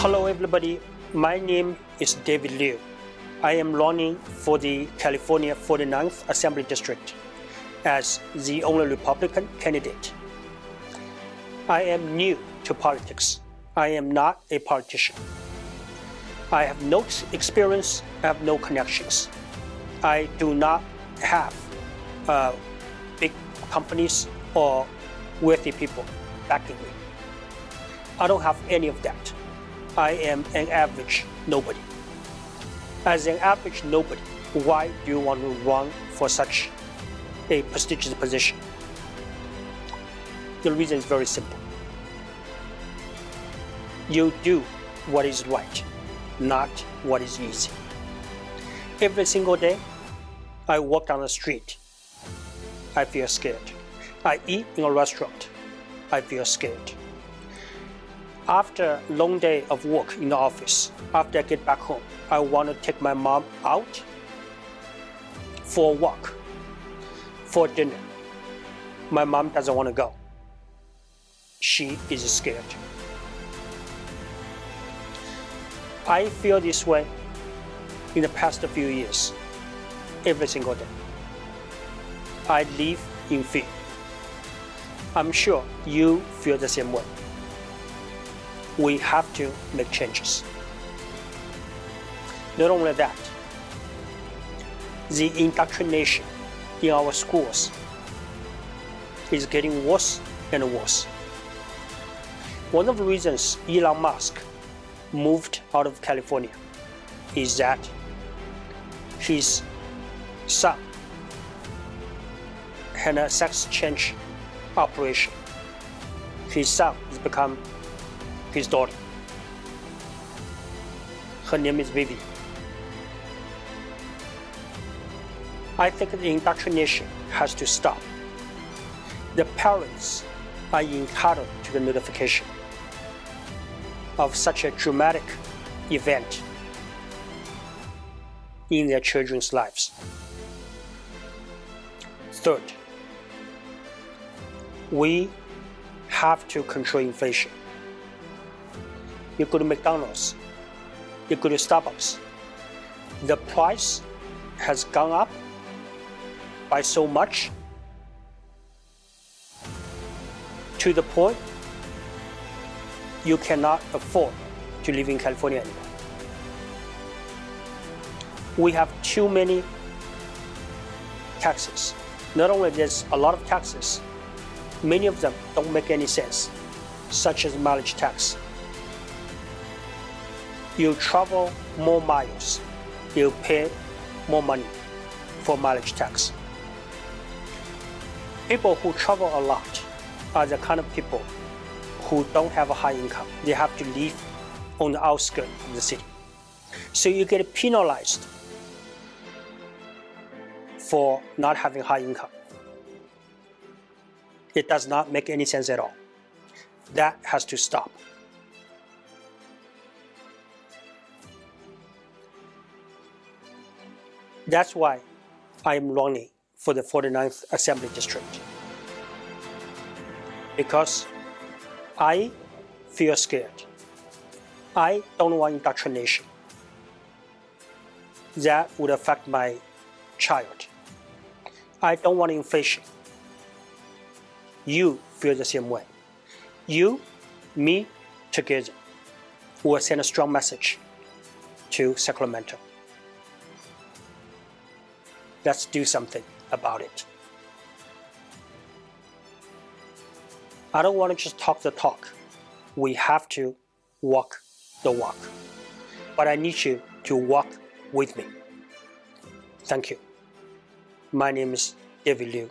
Hello everybody, my name is David Liu. I am running for the California 49th Assembly District as the only Republican candidate. I am new to politics. I am not a politician. I have no experience, I have no connections. I do not have big companies or wealthy people backing me. I don't have any of that. I am an average nobody. As an average nobody, why do you want to run for such a prestigious position? The reason is very simple. You do what is right, not what is easy. Every single day, I walk down the street, I feel scared. I eat in a restaurant, I feel scared. After a long day of work in the office, after I get back home, I want to take my mom out for a walk, for dinner. My mom doesn't want to go. She is scared. I feel this way in the past few years, every single day. I live in fear. I'm sure you feel the same way. We have to make changes. Not only that, the indoctrination in our schools is getting worse and worse. One of the reasons Elon Musk moved out of California is that his son had a sex change operation. His son has become his daughter. Her name is Vivi. I think the indoctrination has to stop. The parents are entitled to the notification of such a dramatic event in their children's lives. Third, we have to control inflation. You go to McDonald's, you go to Starbucks, the price has gone up by so much to the point you cannot afford to live in California anymore. We have too many taxes. Not only there's a lot of taxes, many of them don't make any sense, such as mileage tax. You travel more miles, you pay more money for mileage tax. People who travel a lot are the kind of people who don't have a high income. They have to live on the outskirts of the city. So you get penalized for not having high income. It does not make any sense at all. That has to stop. That's why I am running for the 49th Assembly District. Because I feel scared. I don't want indoctrination. That would affect my child. I don't want inflation. You feel the same way. You, me, together will send a strong message to Sacramento. Let's do something about it. I don't want to just talk the talk. We have to walk the walk. But I need you to walk with me. Thank you. My name is David Liu.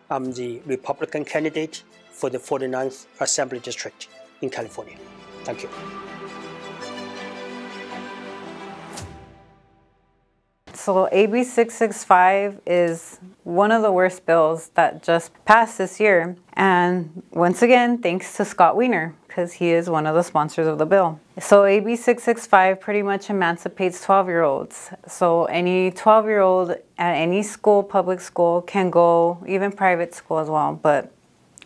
I'm the Republican candidate for the 49th Assembly District in California. Thank you. So AB 665 is one of the worst bills that just passed this year. And once again, thanks to Scott Wiener, because he is one of the sponsors of the bill. So AB 665 pretty much emancipates 12-year-olds. So any 12-year-old at any school, public school, can go, even private school as well, but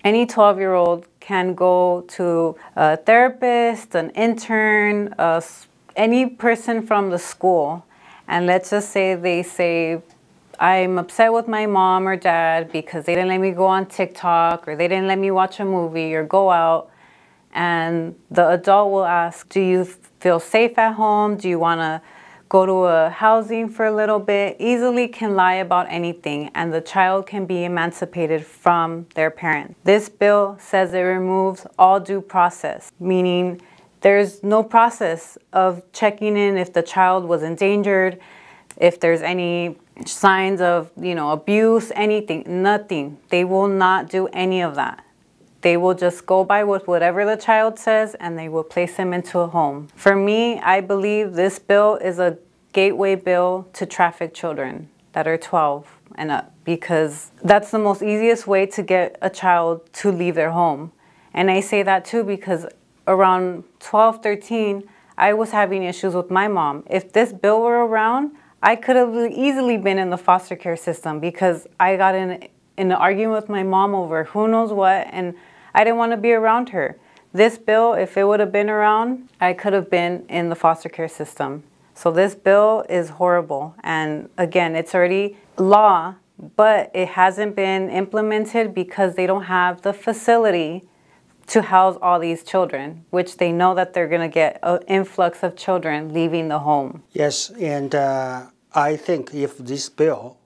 Any 12-year-old can go to a therapist, an intern, any person from the school, and let's just say they say, I'm upset with my mom or dad because they didn't let me go on TikTok, or they didn't let me watch a movie or go out. And the adult will ask, do you feel safe at home? Do you want to go to a housing for a little bit? Easily can lie about anything, and the child can be emancipated from their parent. This bill says it removes all due process, meaning there's no process of checking in if the child was endangered, if there's any signs of, abuse, anything, nothing. They will not do any of that. They will just go by with whatever the child says, and they will place them into a home. For me, I believe this bill is a gateway bill to traffic children that are 12 and up, because that's the most easiest way to get a child to leave their home. And I say that too because around 12, 13, I was having issues with my mom. If this bill were around, I could have easily been in the foster care system because I got in an argument with my mom over who knows what, and I didn't want to be around her. This bill, if it would have been around, I could have been in the foster care system. So this bill is horrible. And again, it's already law, but it hasn't been implemented because they don't have the facility to house all these children, which they know that they're going to get an influx of children leaving the home. Yes, and I think if this bill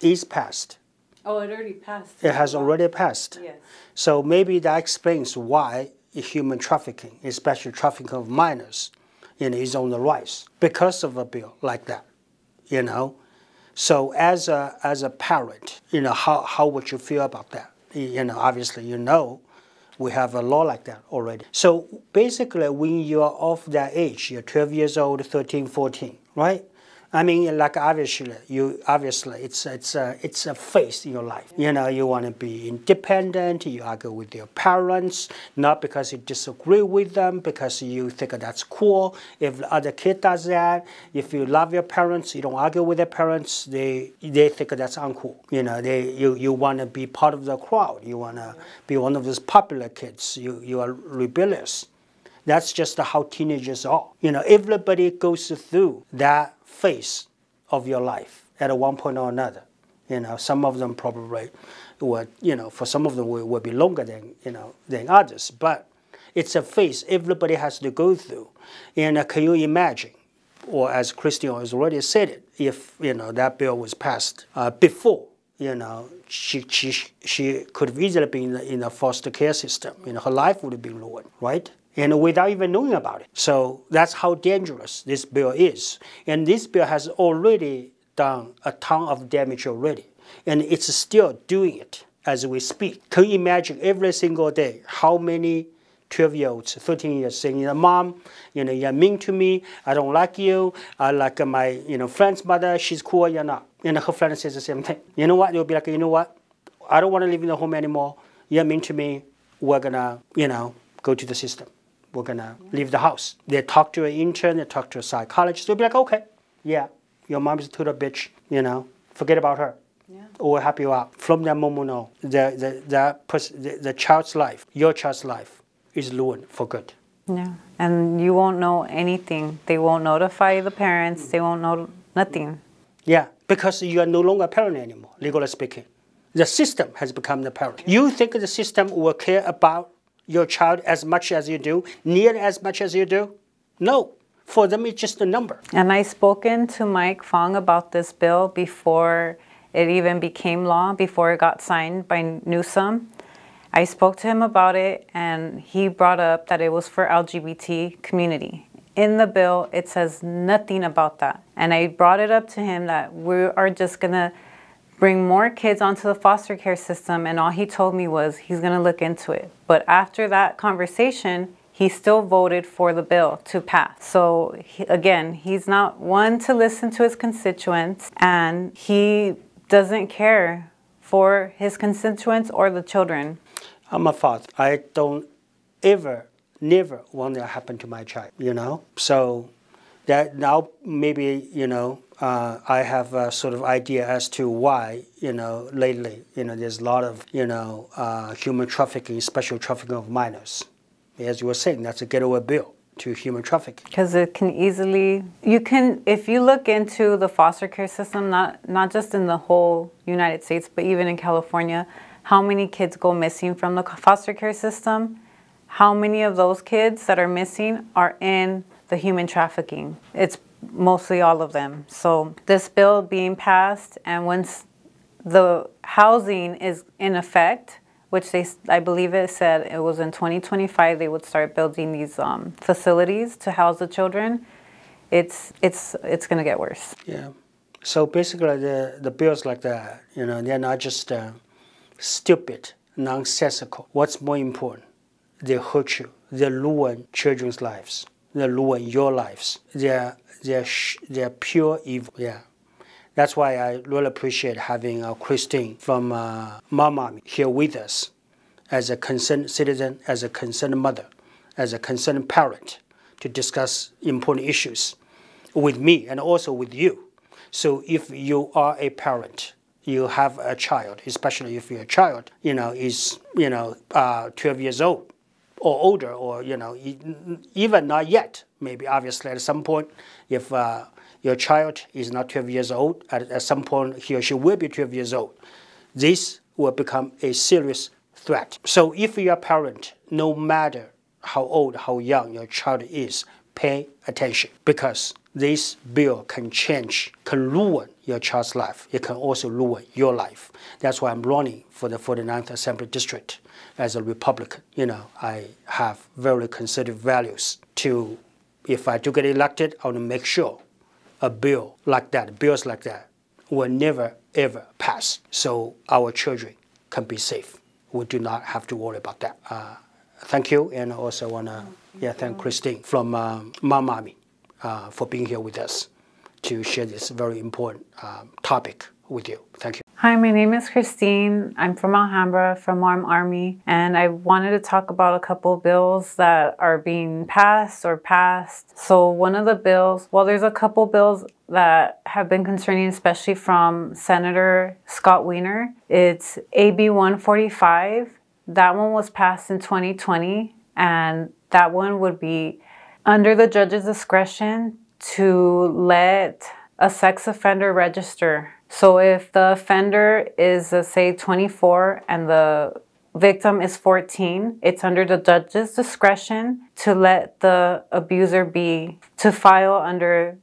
is passed, oh, it already passed. It has already passed. Yes. So maybe that explains why human trafficking, especially trafficking of minors, is on the rise because of a bill like that. So as a parent, how would you feel about that? Obviously, we have a law like that already. So basically, when you're of that age, you're 12 years old, 13, 14, right? I mean, like obviously, it's a phase in your life. You want to be independent. You argue with your parents, not because you disagree with them, because you think that's cool. If the other kid does that, if you love your parents, you don't argue with their parents. They think that's uncool. You want to be part of the crowd. You want to be one of those popular kids. You are rebellious. That's just how teenagers are. Everybody goes through that phase of your life at one point or another. Some of them probably would, for some of them will be longer than others. But it's a phase everybody has to go through. And can you imagine, or as Christian has already said it, if that bill was passed before, she could have easily been in a foster care system. Her life would have been ruined, right? And without even knowing about it. So that's how dangerous this bill is. And this bill has already done a ton of damage already. And it's still doing it as we speak. Can you imagine every single day how many 12-year-olds, 13 years saying, Mom, you're mean to me, I don't like you, I like my friend's mother, she's cool, you're not. And her friend says the same thing. You know what? They'll be like, you know what? I don't want to live in the home anymore. You're mean to me. We're gonna, go to the system. We're going to leave the house. They talk to an intern, they talk to a psychologist. They'll be like, okay, yeah, your mom is a total bitch, forget about her. Yeah. Or we'll help you out. From that moment on, the child's life, your child's life, is ruined for good. Yeah, and you won't know anything. They won't notify the parents. They won't know nothing. Yeah, because you are no longer a parent anymore, legally speaking. The system has become the parent. You think the system will care about your child as much as you do, nearly as much as you do? No. For them, it's just a number. And I've spoken to Mike Fong about this bill before it even became law, before it got signed by Newsom. I spoke to him about it, and he brought up that it was for LGBT community. In the bill, it says nothing about that. And I brought it up to him that we are just going to bring more kids onto the foster care system, and all he told me was he's going to look into it. But after that conversation, he still voted for the bill to pass. So again, he's not one to listen to his constituents, and he doesn't care for his constituents or the children. I'm a father. I don't never want that to happen to my child, So that now maybe, I have a sort of idea as to why, lately, there's a lot of, human trafficking, special trafficking of minors. As you were saying, that's a getaway bill to human trafficking. Because it can easily, if you look into the foster care system, not just in the whole United States, but even in California, how many kids go missing from the foster care system? How many of those kids that are missing are in the human trafficking? It's mostly all of them. So this bill being passed, and once the housing is in effect, which I believe it said it was in 2025, they would start building these facilities to house the children. It's going to get worse. Yeah. So basically, the bills like that, they're not just stupid, nonsensical. What's more important? They hurt you. They ruin children's lives. They ruin your lives. They're pure evil. Yeah. That's why I really appreciate having Christine from Mama here with us as a concerned citizen, as a concerned mother, as a concerned parent to discuss important issues with me and also with you. So if you are a parent, you have a child, especially if your child, is, 12 years old or older, or, even not yet, maybe obviously at some point, if your child is not 12 years old, at some point he or she will be 12 years old, this will become a serious threat. So if you're a parent, no matter how old, how young your child is, pay attention, because this bill can ruin your child's life. It can also ruin your life. That's why I'm running for the 49th Assembly District as a Republican. I have very conservative values to, if I do get elected, I want to make sure bills like that, will never ever pass, so our children can be safe. We do not have to worry about that. Thank you, and I also want to thank Christine from Mamami for being here with us to share this very important topic with you. Thank you. Hi, my name is Christine. I'm from Alhambra, from Arm Army, and I wanted to talk about a couple bills that are being passed or passed. So one of the bills, there's a couple bills that have been concerning, especially from Senator Scott Wiener. It's AB 145. That one was passed in 2020, and that one would be under the judge's discretion to let a sex offender register. So if the offender is, say, 24 and the victim is 14, it's under the judge's discretion to let the abuser to file under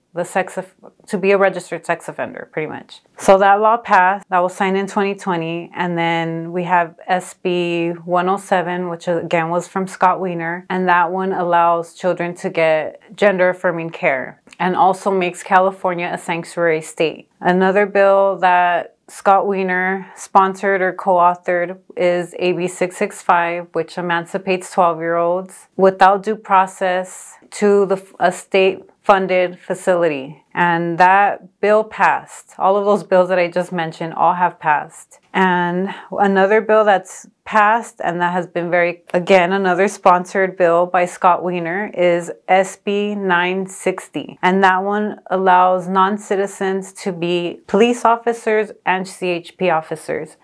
to be a registered sex offender, pretty much. So that law passed, that was signed in 2020, and then we have SB 107, which again was from Scott Wiener, and that one allows children to get gender-affirming care and also makes California a sanctuary state. Another bill that Scott Wiener sponsored or co-authored is AB 665, which emancipates 12-year-olds without due process to a state-funded facility. And that bill passed. All of those bills that I just mentioned all have passed. And another bill that's passed and that has been another sponsored bill by Scott Wiener is SB 960. And that one allows non-citizens to be police officers and CHP officers.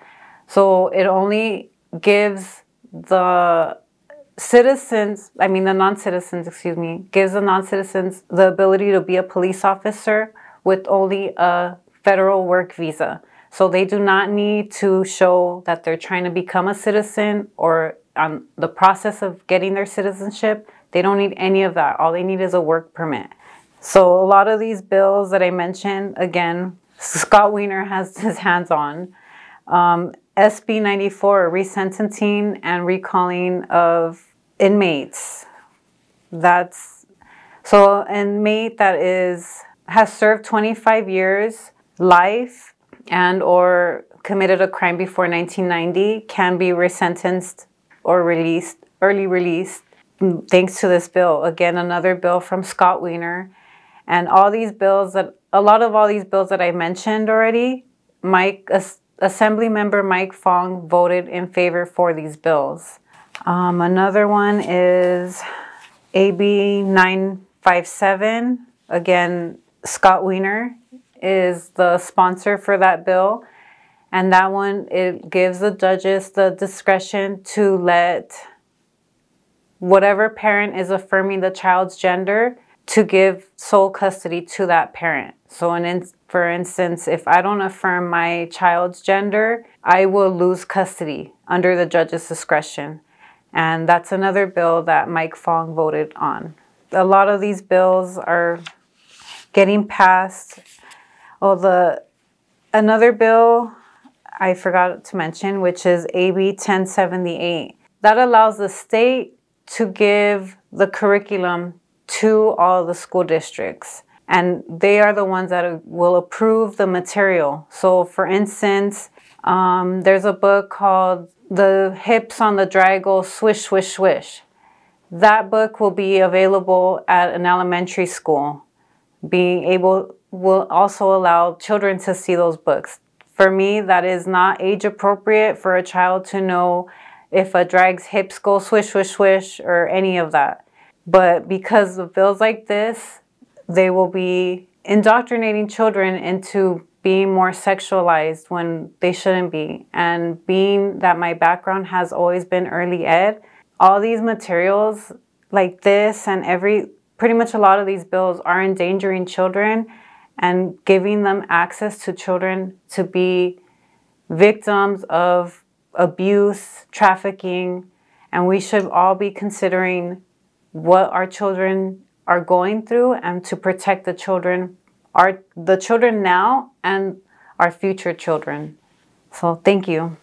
So it only gives the non-citizens, gives the non-citizens the ability to be a police officer with only a federal work visa. So they do not need to show that they're trying to become a citizen or on the process of getting their citizenship. They don't need any of that. All they need is a work permit. So a lot of these bills that I mentioned, again, Scott Wiener has his hands on. SB 94, resentencing and recalling of inmates. So an inmate that has served 25 years, life, and or committed a crime before 1990 can be resentenced or early released thanks to this bill. Again, another bill from Scott Wiener. And a lot of all these bills that I mentioned already, Assembly Member Mike Fong voted in favor for these bills. Another one is AB 957. Again, Scott Wiener is the sponsor for that bill. And that one, it gives the judges the discretion to let whatever parent is affirming the child's gender to give sole custody to that parent. So for instance, if I don't affirm my child's gender, I will lose custody under the judge's discretion. And that's another bill that Mike Fong voted on. A lot of these bills are getting passed. Another bill I forgot to mention, which is AB 1078. That allows the state to give the curriculum to all the school districts. And they are the ones that will approve the material. So for instance, there's a book called The Hips on the Drag Go Swish, Swish, Swish. That book will be available at an elementary school. Will also allow children to see those books. For me, that is not age appropriate for a child to know if a drag's hips go swish, swish, swish, or any of that. But because of bills like this, they will be indoctrinating children into being more sexualized when they shouldn't be. And being that my background has always been early ed, all these materials like this and pretty much a lot of these bills are endangering children and giving them access to children to be victims of abuse, trafficking, and we should all be considering what our children are going through and to protect the children now and our future children. So thank you.